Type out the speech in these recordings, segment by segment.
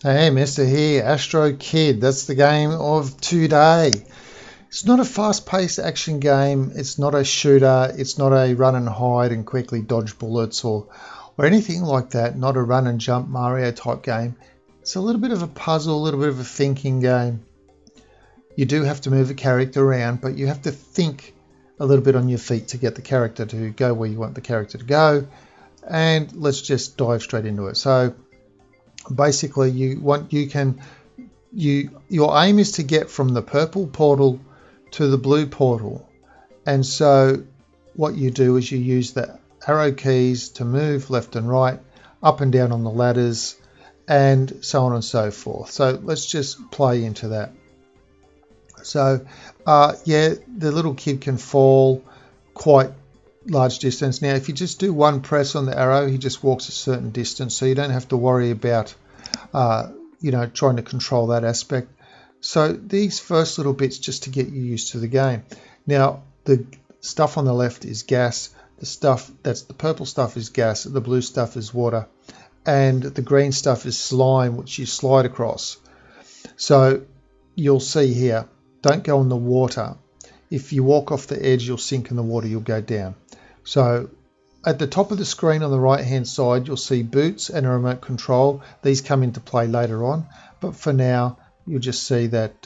Hey, Mister here, Astro Kid. That's the game of today. It's not a fast-paced action game. It's not a shooter. It's not a run and hide and quickly dodge bullets or anything like that. Not a run and jump Mario type game. It's a little bit of a puzzle, a little bit of a thinking game. You do have to move a character around, but you have to think a little bit on your feet to get the character to go where you want the character to go. And let's just dive straight into it. So basically your aim is to get from the purple portal to the blue portal, and so what you do is you use the arrow keys to move left and right, up and down on the ladders, and so on and so forth. So let's just play into that. So yeah, the little kid can fall quite large distance. Now if you just do one press on the arrow, he just walks a certain distance, so you don't have to worry about trying to control that aspect. So these first little bits just to get you used to the game. Now the stuff on the left is gas, the purple stuff is gas, the blue stuff is water, and the green stuff is slime, which you slide across. So you'll see here, don't go in the water. If you walk off the edge, you'll sink in the water, you'll go down. So at the top of the screen on the right hand side, you'll see boots and a remote control. These come into play later on, but for now you'll just see that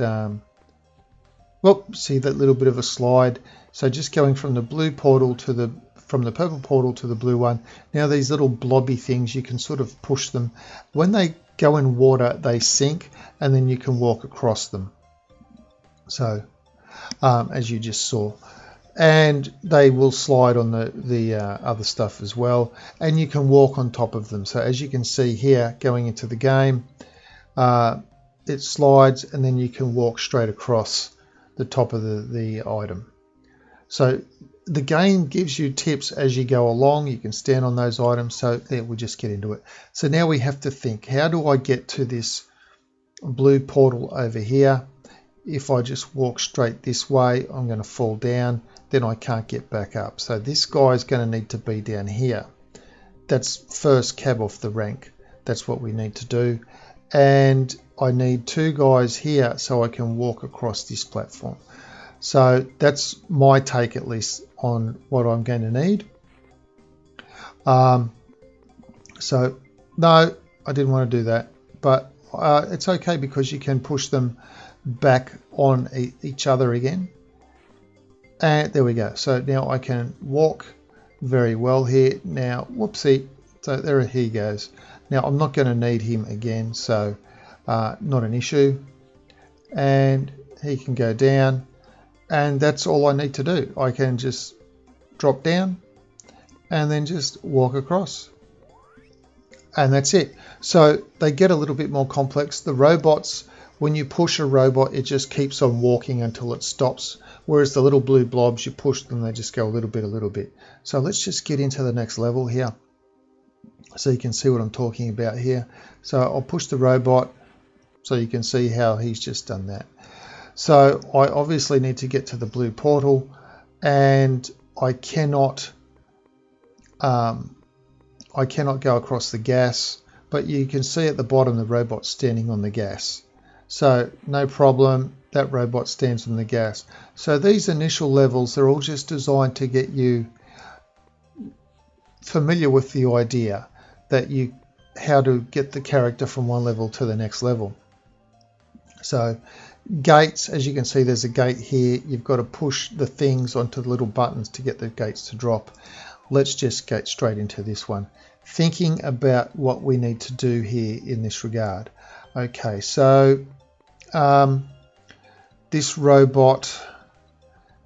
see that little bit of a slide. So just going from the blue portal to from the purple portal to the blue one. Now these little blobby things, you can sort of push them. When they go in water, they sink, and then you can walk across them. So as you just saw, and they will slide on the other stuff as well, and you can walk on top of them. So as you can see here, going into the game, it slides, and then you can walk straight across the top of the item. So the game gives you tips as you go along. You can stand on those items. So there, we'll just get into it. So now we have to think, how do I get to this blue portal over here? If I just walk straight this way, I'm going to fall down, then I can't get back up. So this guy is going to need to be down here. That's first cab off the rank. That's what we need to do. And I need two guys here so I can walk across this platform. So that's my take, at least, on what I'm going to need. So no, I didn't want to do that, but it's okay because you can push them back on each other again. And there we go. So now I can walk very well here. Now, whoopsie. So there he goes. Now I'm not going to need him again, so not an issue. And he can go down, and that's all I need to do. I can just drop down and then just walk across. And that's it. So they get a little bit more complex. The robots, when you push a robot, it just keeps on walking until it stops. Whereas the little blue blobs, you push them, they just go a little bit. So let's just get into the next level here, so you can see what I'm talking about here. So I'll push the robot so you can see how he's just done that. So I obviously need to get to the blue portal, and I cannot go across the gas, but you can see at the bottom the robot standing on the gas. So no problem, that robot stands on the gas. So these initial levels, they're all just designed to get you familiar with the idea that how to get the character from one level to the next level. So gates, as you can see, there's a gate here. You've got to push the things onto the little buttons to get the gates to drop. Let's just get straight into this one, thinking about what we need to do here in this regard. Okay, so this robot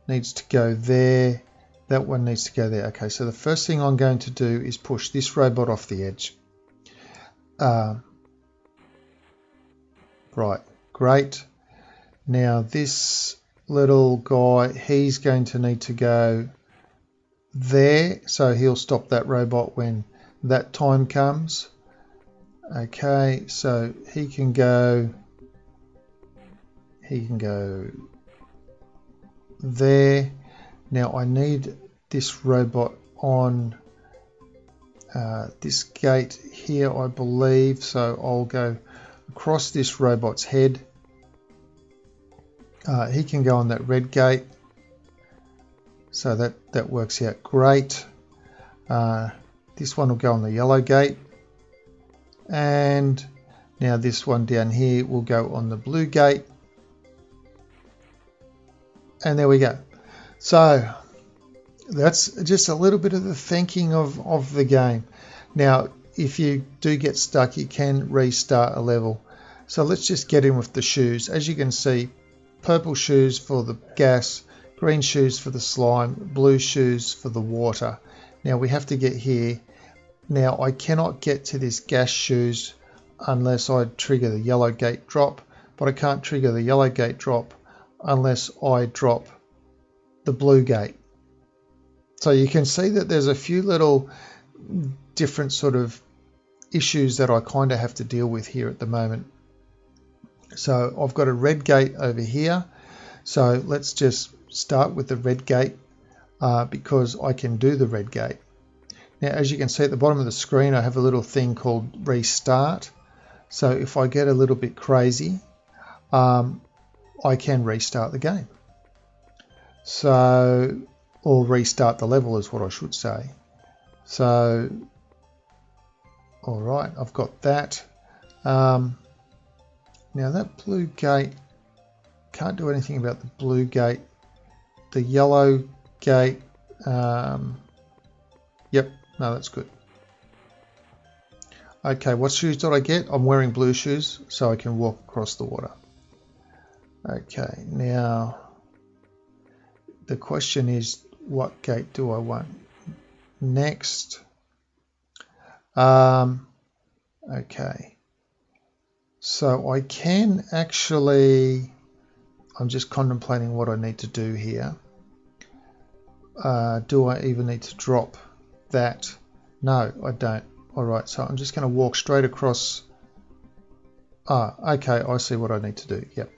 needs to go there. That one needs to go there. Okay, so the first thing I'm going to do is push this robot off the edge. Right, great. Now this little guy, he's going to need to go there, so he'll stop that robot when that time comes. Okay, so he can go there. Now I need this robot on this gate here, I believe, so I'll go across this robot's head. He can go on that red gate, so that works out great. This one will go on the yellow gate, and now this one down here will go on the blue gate, and there we go. So that's just a little bit of the thinking of the game. Now if you do get stuck, you can restart a level. So let's just get in with the shoes. As you can see, purple shoes for the gas, green shoes for the slime, blue shoes for the water. Now we have to get here. Now I cannot get to this gas shoes unless I trigger the yellow gate drop, but I can't trigger the yellow gate drop unless I drop the blue gate. So you can see that there's a few little different sort of issues that I kind of have to deal with here at the moment. So I've got a red gate over here. So let's just start with the red gate because I can do the red gate. Now, as you can see at the bottom of the screen, I have a little thing called restart. So if I get a little bit crazy, I can restart the game. So, or restart the level is what I should say. So, all right, I've got that. Now that blue gate, can't do anything about the blue gate. The yellow gate, yep, no, that's good. Okay, what shoes did I get? I'm wearing blue shoes, so I can walk across the water. Okay, now the question is, what gate do I want next? Okay, so I can actually, I'm just contemplating what I need to do here. Do I even need to drop that? No, I don't. All right, so I'm just going to walk straight across. Okay, I see what I need to do. Yep.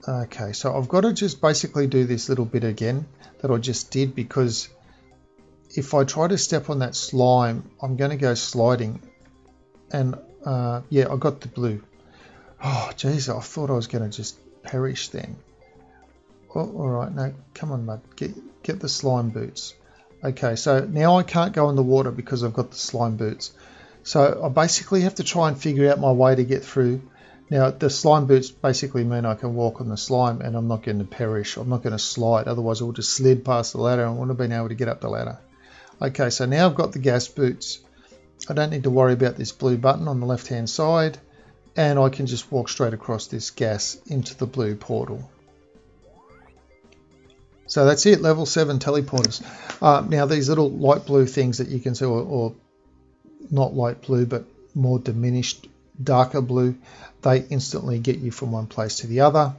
Okay, so I've got to just basically do this little bit again that I just did, because if I try to step on that slime, I'm going to go sliding. And yeah, I got the blue. Oh, geez, I thought I was going to just perish then. Oh, all right, no, come on, mud, get the slime boots. Okay, so now I can't go in the water because I've got the slime boots. So I basically have to try and figure out my way to get through. Now, the slime boots basically mean I can walk on the slime and I'm not going to perish. I'm not going to slide, otherwise I would just slid past the ladder and wouldn't have been able to get up the ladder. Okay, so now I've got the gas boots. I don't need to worry about this blue button on the left-hand side, and I can just walk straight across this gas into the blue portal. So that's it, level 7 teleporters. Now these little light blue things that you can see, or not light blue, but more diminished, darker blue, they instantly get you from one place to the other.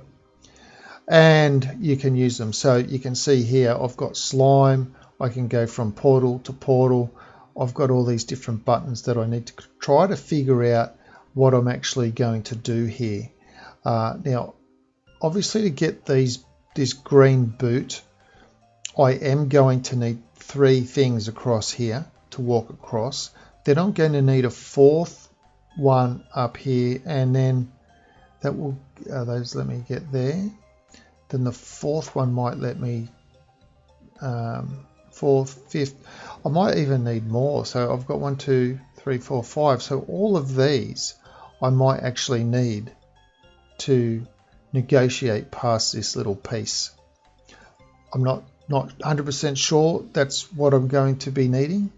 And you can use them. So you can see here, I've got slime. I can go from portal to portal. I've got all these different buttons that I need to try to figure out what I'm actually going to do here. Now, obviously to get this green boot, I am going to need 3 things across here to walk across. Then I'm going to need a 4th one up here, and then that will those let me get there. Then the 4th one might let me 4th, 5th. I might even need more. So I've got 1, 2, 3, 4, 5. So all of these I might actually need to negotiate past this little piece. I'm not 100% sure that's what I'm going to be needing.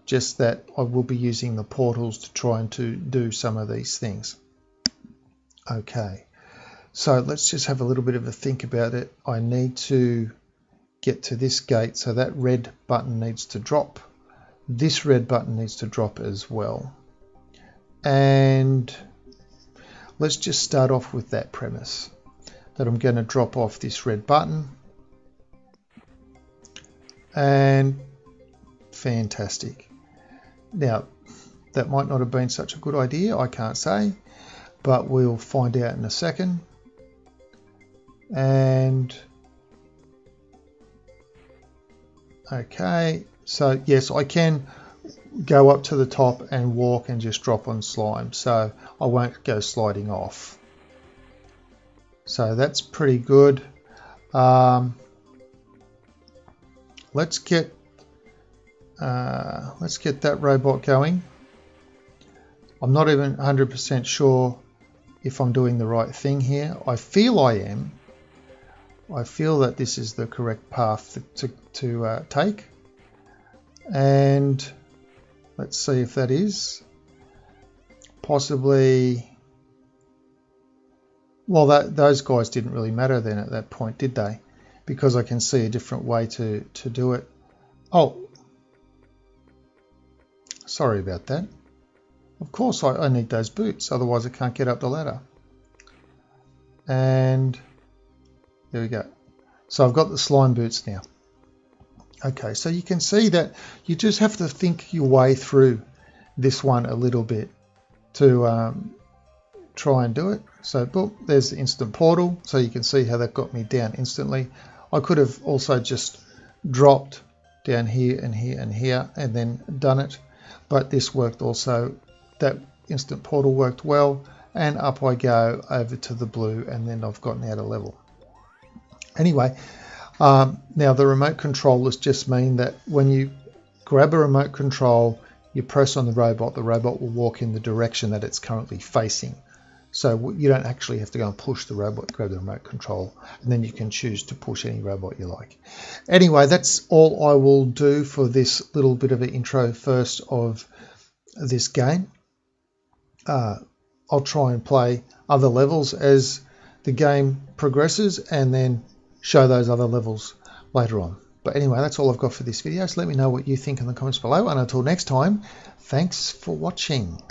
Just that I will be using the portals to try and to do some of these things. Okay, so let's just have a little bit of a think about it. I need to get to this gate, so that red button needs to drop. This red button needs to drop as well. And let's just start off with that premise, that I'm going to drop off this red button. And fantastic. Now, that might not have been such a good idea, I can't say, but we'll find out in a second. And okay, so yes, I can go up to the top and walk and just drop on slime, so I won't go sliding off. So that's pretty good. Let's get that robot going. I'm not even 100% sure if I'm doing the right thing here. I feel I am. I feel that this is the correct path to take. And let's see if that is. Possibly. Well, those guys didn't really matter then at that point, did they? Because I can see a different way to do it. Oh, sorry about that. Of course I need those boots, otherwise I can't get up the ladder. And there we go. So I've got the slime boots now. Okay, so you can see that you just have to think your way through this one a little bit to try and do it. So boom, there's the instant portal, so you can see how that got me down instantly. I could have also just dropped down here and here and here and then done it, but this worked also. That instant portal worked well, and up I go over to the blue, and then I've gotten out of level. Anyway, now the remote controllers just mean that when you grab a remote control, you press on the robot will walk in the direction that it's currently facing. So you don't actually have to go and push the robot, grab the remote control, and then you can choose to push any robot you like. Anyway, that's all I will do for this little bit of an intro first of this game. I'll try and play other levels as the game progresses and then show those other levels later on. But anyway, that's all I've got for this video. So let me know what you think in the comments below. And until next time, thanks for watching.